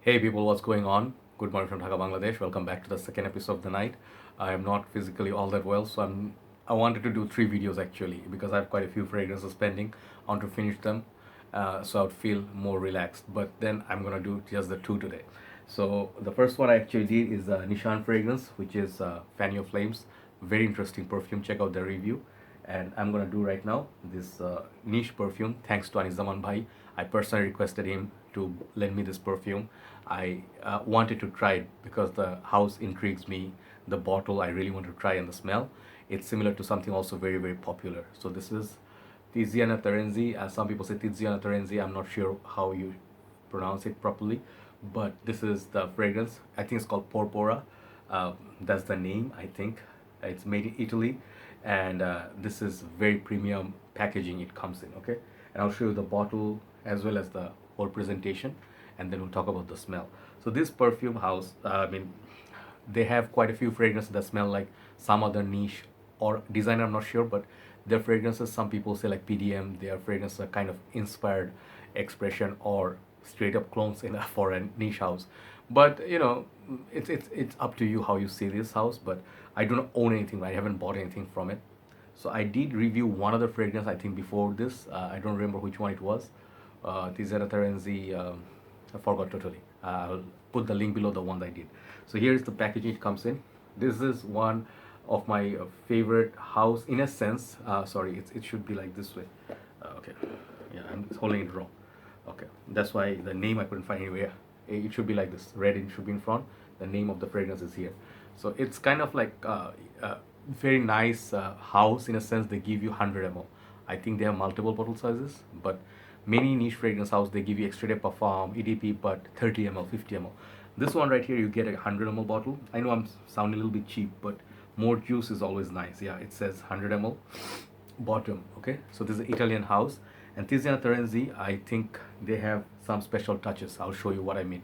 Hey people, what's going on? Good morning from Dhaka, Bangladesh. Welcome back to the second episode of the night. I am not physically all that well, so I wanted to do three videos actually because I have quite a few fragrances pending. I want to finish them, so I would feel more relaxed. But then I'm gonna do just the two today. So the first one I actually did is Nishan fragrance, which is Fan Your Flames. Very interesting perfume. Check out the review. And I'm gonna do right now this niche perfume. Thanks to Anis Zaman bhai. I personally requested him to lend me this perfume. I wanted to try it because the house intrigues me. The bottle I really want to try, and the smell. It's similar to something also very popular. So this is Tiziana Terenzi. Some people say Tiziana Terenzi. I'm not sure how you pronounce it properly, but this is the fragrance. I think it's called Porpora. That's the name. I think it's made in Italy, and this is very premium packaging it comes in. Okay, and I'll show you the bottle as well as the whole presentation, and then we'll talk about the smell. So this perfume house, they have quite a few fragrances that smell like some other niche or designer. I'm not sure, but their fragrances, some people say like PDM, their fragrances are kind of inspired expression or straight up clones in a, for a niche house. But it's up to you how you see this house. But I do not own anything. I haven't bought anything from it. So I did review one other fragrance I think before this. I don't remember which one it was. Tiziana Terenzi. I forgot totally. I'll put the link below the one I did. So here's the packaging it comes in. This is one of my favorite house in a sense. Sorry, it should be like this way. Okay, yeah, I'm holding it wrong. Okay, that's why the name I couldn't find anywhere. It should be like this. Red it should be in front. The name of the fragrance is here. So it's kind of like very nice house in a sense. They give you 100 ml. I think they have multiple bottle sizes, but many niche fragrance house they give you extra parfum, EDP, but 30 ml, 50 ml. This one right here, you get a 100 ml bottle. I know I'm sounding a little bit cheap, but more juice is always nice. Yeah, it says 100 ml bottom. Okay, so this is an Italian house, and Tiziana Terenzi, I think they have some special touches. I'll show you what I mean.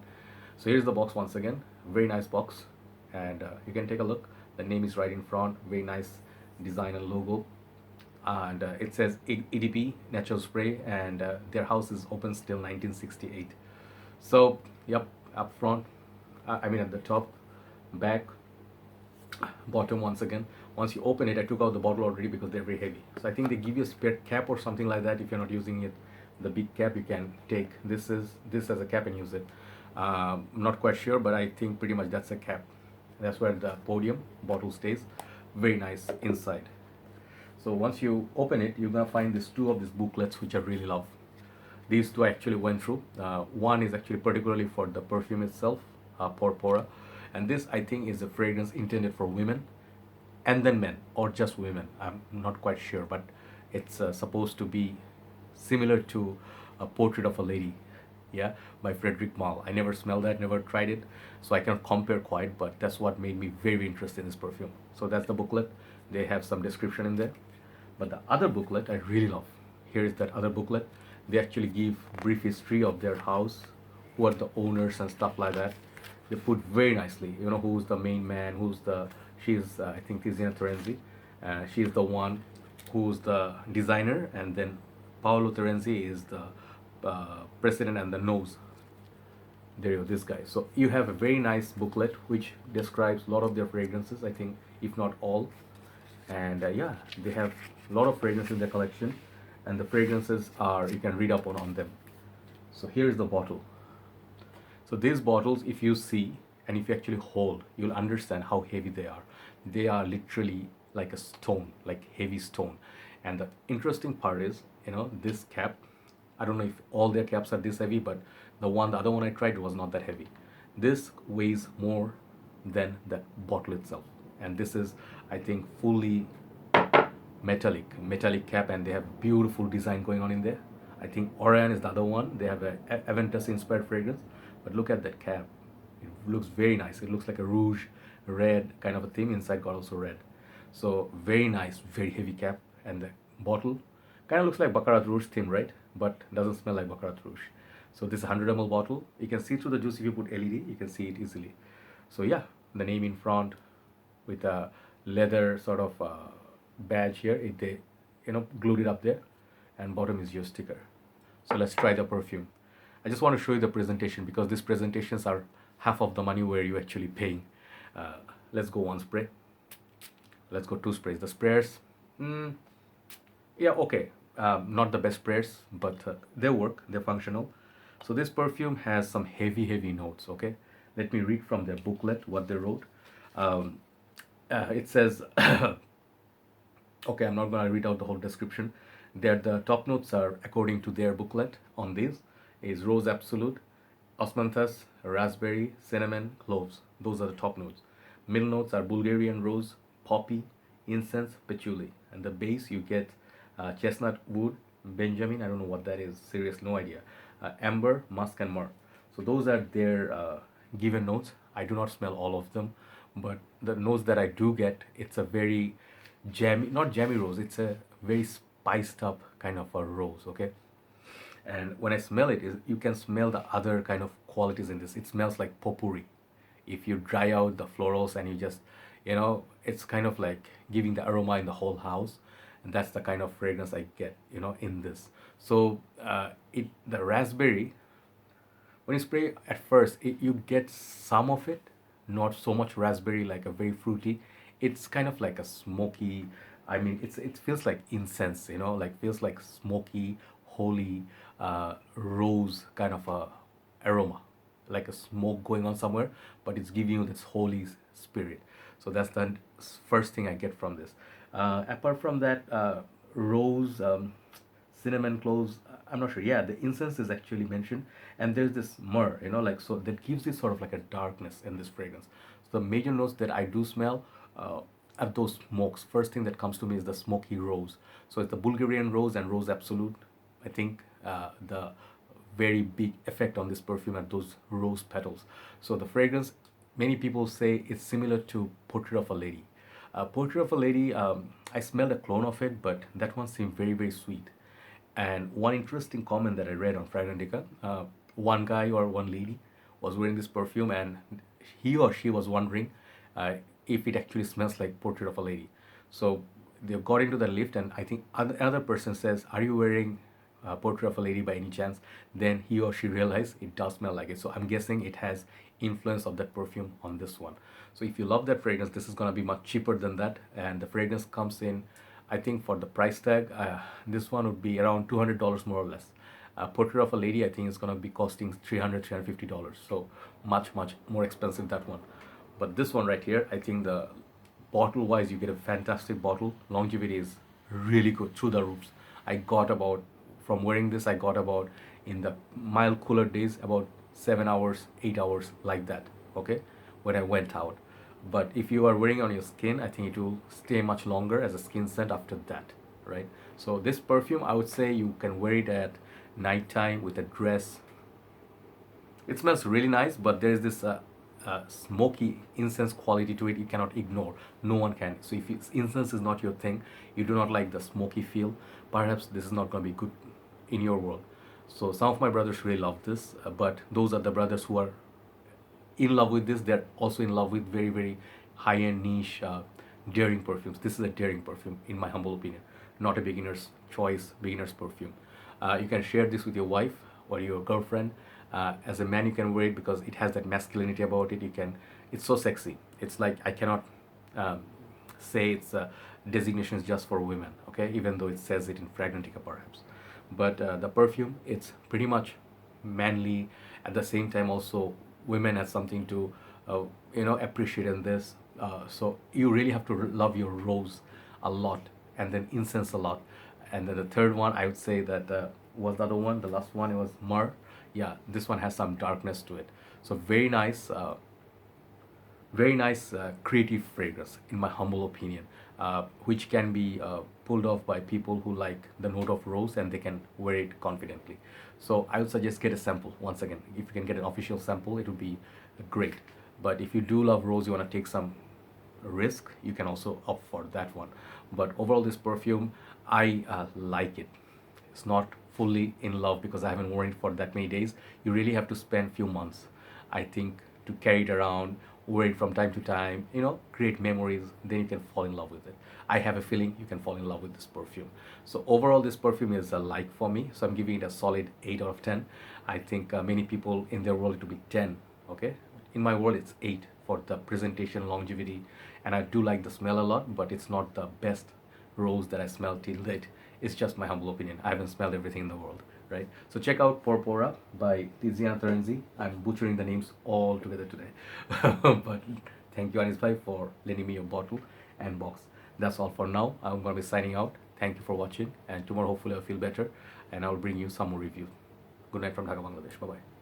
So here's the box once again. Very nice box, and you can take a look. The name is right in front. Very nice design and logo, and it says EDP natural spray, and their house is open still 1968. So yep, up front, I mean at the top, back, bottom once again. Once you open it, I took out the bottle already because they're very heavy. So I think they give you a spare cap or something like that. If you're not using it, the big cap you can take this as a cap and use it. I'm not quite sure, but I think pretty much that's a cap. That's where the podium bottle stays. Very nice inside. So once you open it, you're gonna find these two of these booklets which I really love. These two I actually went through. One is actually particularly for the perfume itself, Porpora, and this I think is a fragrance intended for women and then men or just women. I'm not quite sure, but it's supposed to be similar to a portrait of a lady, yeah, by Frederic Malle. I never smelled that, never tried it, so I cannot compare quite, but that's what made me very interested in this perfume. So that's the booklet. They have some description in there, but the other booklet I really love. Here is that other booklet. They actually give brief history of their house, who are the owners and stuff like that. They put very nicely, who's the main man, she's I think Tiziana Terenzi. She's the one who's the designer, and then Paolo Terenzi is the president and the nose. There you go, this guy. So you have a very nice booklet which describes a lot of their fragrances, I think, if not all. And yeah, they have a lot of fragrances in their collection, and the fragrances are, you can read up on them. So here is the bottle. So these bottles, if you see and if you actually hold, you'll understand how heavy they are. They are literally like a stone, like heavy stone. And the interesting part is, this cap, I don't know if all their caps are this heavy, but the other one I tried was not that heavy. This weighs more than the bottle itself. And this is, I think, fully metallic cap, and they have beautiful design going on in there. I think Orion is the other one. They have a Aventus inspired fragrance, but look at that cap. It looks very nice. It looks like a rouge red kind of a theme. Inside got also red. So very nice, very heavy cap, and the bottle kind of looks like Baccarat Rouge theme, right? But doesn't smell like Baccarat Rouge. So this 100 ml bottle, you can see through the juice. If you put LED, you can see it easily. So yeah, the name in front with a leather sort of badge here. They glued it up there, and bottom is your sticker. So let's try the perfume. I just want to show you the presentation because these presentations are half of the money where you're actually paying. Uh, let's go one spray. Let's go two sprays. The sprayers, yeah, okay. Not the best sprayers, but they work. They're functional. So this perfume has some heavy notes. Okay, let me read from their booklet what they wrote. Um, it says, okay, I'm not gonna read out the whole description. The top notes are according to their booklet on this is rose absolute, osmanthus, raspberry, cinnamon, cloves. Those are the top notes. Middle notes are Bulgarian rose, poppy, incense, patchouli, and the base you get chestnut wood, Benjamin. I don't know what that is. Serious, no idea. Amber, musk, and myrrh. So those are their given notes. I do not smell all of them, but the notes that I do get, it's a very jammy, not jammy rose. It's a very spiced up kind of a rose. Okay, and when I smell it, you can smell the other kind of qualities in this. It smells like potpourri. If you dry out the florals and you just, it's kind of like giving the aroma in the whole house, and that's the kind of fragrance I get, in this. So the raspberry, when you spray at first, you get some of it, not so much raspberry, like a very fruity. It's kind of like a smoky. I mean, it feels like incense, like feels like smoky, holy, rose kind of a aroma, like a smoke going on somewhere, but it's giving you this holy spirit. So that's the first thing I get from this. Apart from that, rose, cinnamon cloves, I'm not sure. Yeah, the incense is actually mentioned, and there's this myrrh, like, so that gives this sort of like a darkness in this fragrance. So the major notes that I do smell are those smokes. First thing that comes to me is the smoky rose. So it's the Bulgarian rose and rose absolute. I think the very big effect on this perfume are those rose petals. So the fragrance, many people say it's similar to Portrait of a Lady. Portrait of a Lady, I smelled a clone of it, but that one seemed very sweet. And one interesting comment that I read on Fragrantica, one guy or one lady was wearing this perfume, and he or she was wondering if it actually smells like Portrait of a Lady. So they got into the lift, and I think another person says, "Are you wearing Portrait of a Lady by any chance?" Then he or she realized it does smell like it. So I'm guessing it has influence of that perfume on this one. So if you love that fragrance, this is gonna be much cheaper than that, and the fragrance comes in, I think for the price tag, this one would be around $200 more or less. Portrait of a Lady, I think is gonna be costing $350. So much more expensive, that one. But this one right here, I think the bottle wise, you get a fantastic bottle. Longevity is really good, through the roofs. I got about, from wearing this, I got about, in the mild cooler days, about 7 hours, 8 hours, like that. Okay, when I went out. But if you are wearing on your skin, I think it will stay much longer as a skin scent after that, right? So this perfume, I would say you can wear it at nighttime with a dress. It smells really nice, but there is this smoky incense quality to it. You cannot ignore. No one can. So if incense is not your thing, you do not like the smoky feel, perhaps this is not going to be good in your world. So some of my brothers really love this, but those are the brothers who are in love with this. They're also in love with very high-end niche daring perfumes. This is a daring perfume, in my humble opinion, not a beginner's choice, beginner's perfume. You can share this with your wife or your girlfriend. As a man, you can wear it because it has that masculinity about it. It's so sexy. It's like, I cannot say it's designations just for women, okay, even though it says it in Fragrantica perhaps. But the perfume, it's pretty much manly. At the same time, also women has something to appreciate in this. So you really have to love your rose a lot, and then incense a lot. And then the third one, I would say that was the other one, the last one, it was myrrh. Yeah, this one has some darkness to it. So very nice creative fragrance, in my humble opinion, which can be pulled off by people who like the note of rose, and they can wear it confidently. So I would suggest get a sample. Once again, if you can get an official sample, it would be great. But if you do love rose, you want to take some risk, you can also opt for that one. But overall, this perfume, I like it. It's not fully in love because I haven't worn it for that many days. You really have to spend few months, I think, to carry it around, wear it from time to time, create memories, then you can fall in love with it. I have a feeling you can fall in love with this perfume. So overall, this perfume is a like for me. So I'm giving it a solid 8 out of 10. I think many people in their world it will be 10. Okay, in my world it's 8 for the presentation, longevity, and I do like the smell a lot, but it's not the best rose that I smell till date. It's just my humble opinion. I haven't smelled everything in the world, right? So check out Porpora by Tiziana Terenzi. I'm butchering the names all together today. But thank you, Anis bhai, for lending me your bottle and box. That's all for now. I'm going to be signing out. Thank you for watching. And tomorrow, hopefully, I'll feel better. And I'll bring you some more reviews. Good night from Dhaka, Bangladesh. Bye-bye.